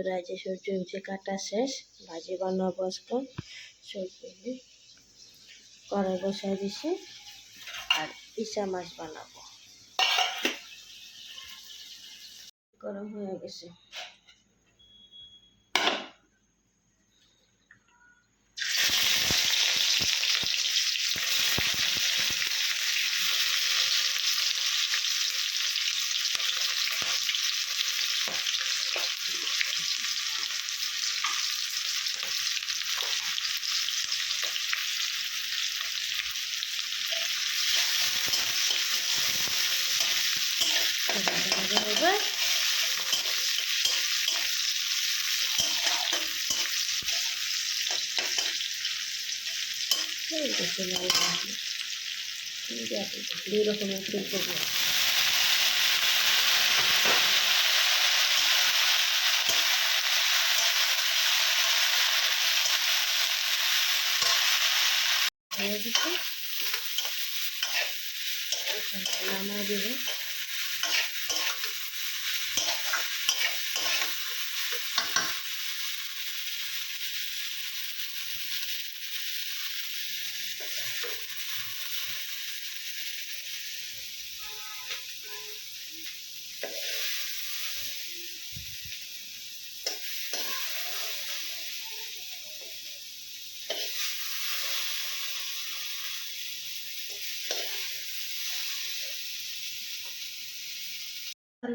রাইজে সবজি উঠে কাটা শেষ, ভাজি বানাবো বসবো। সবজি কড়াই বসাই দিছি আর ইসা মাছ বানাবো। গরম হয়ে গেছে। দুই রকমের ফুলকপি নামাই দিব।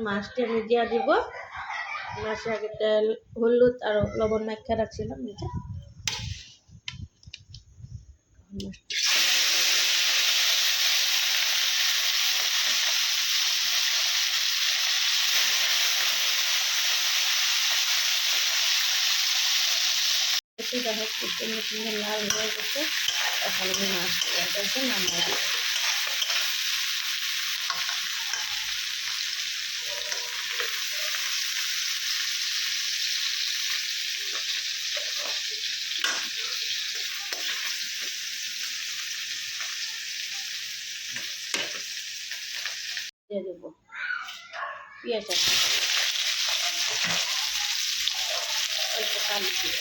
মাছটা আমি দিয়া দিব। মাছে আগে তেল হলুদ আর লবণ মাখিয়ে রাখছিলাম নিচে। দেখো সুন্দর সুন্দর লাল হয়ে গেছে। এখন আমি মাছটাকে নামাই দিই। দিয়ে দেবো পেঁয়াজ অল্প কালি দিয়ে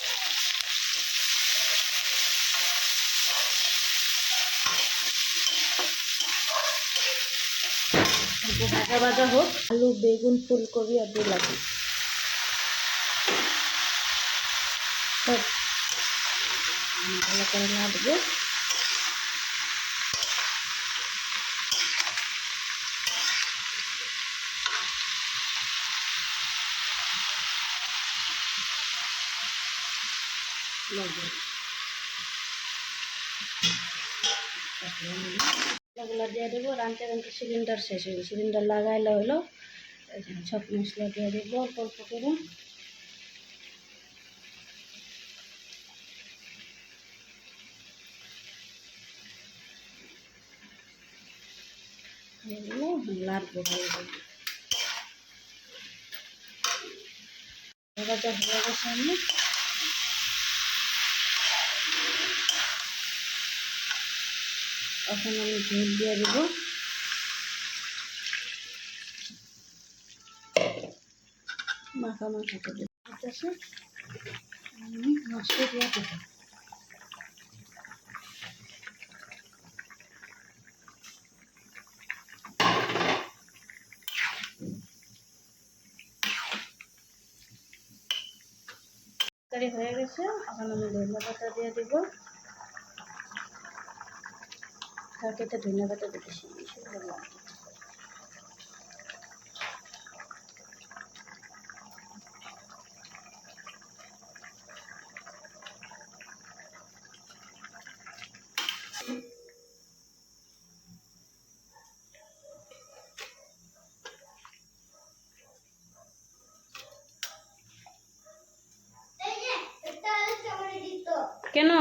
ভাজা ভাজা হোক। আলু বেগুন ফুলকপি আর বিলাতি সব ভালো করে নাড়বো। মশলাগুলো দিয়ে দেবো। রাঁধতে রাঁধতে সিলিন্ডার শেষ হয়ে গেছে। সিলিন্ডার লাগাইলে হলো সব মশলা দিয়ে দেবো অল্প অল্প করে। নাড়বো ভাজা হয়ে গেছে। আমি এখন আমি ঝোল দিয়ে দেবো। মাখা মাখা করে মাছটা দিয়ে দেবো। তরকারি হয়ে গেছে। এখন আমি ধনিয়া পাতা দিয়ে দেবো। তরকারিতে ধনিয়া পাতা দিতে সুন্দর লাগে। কেন?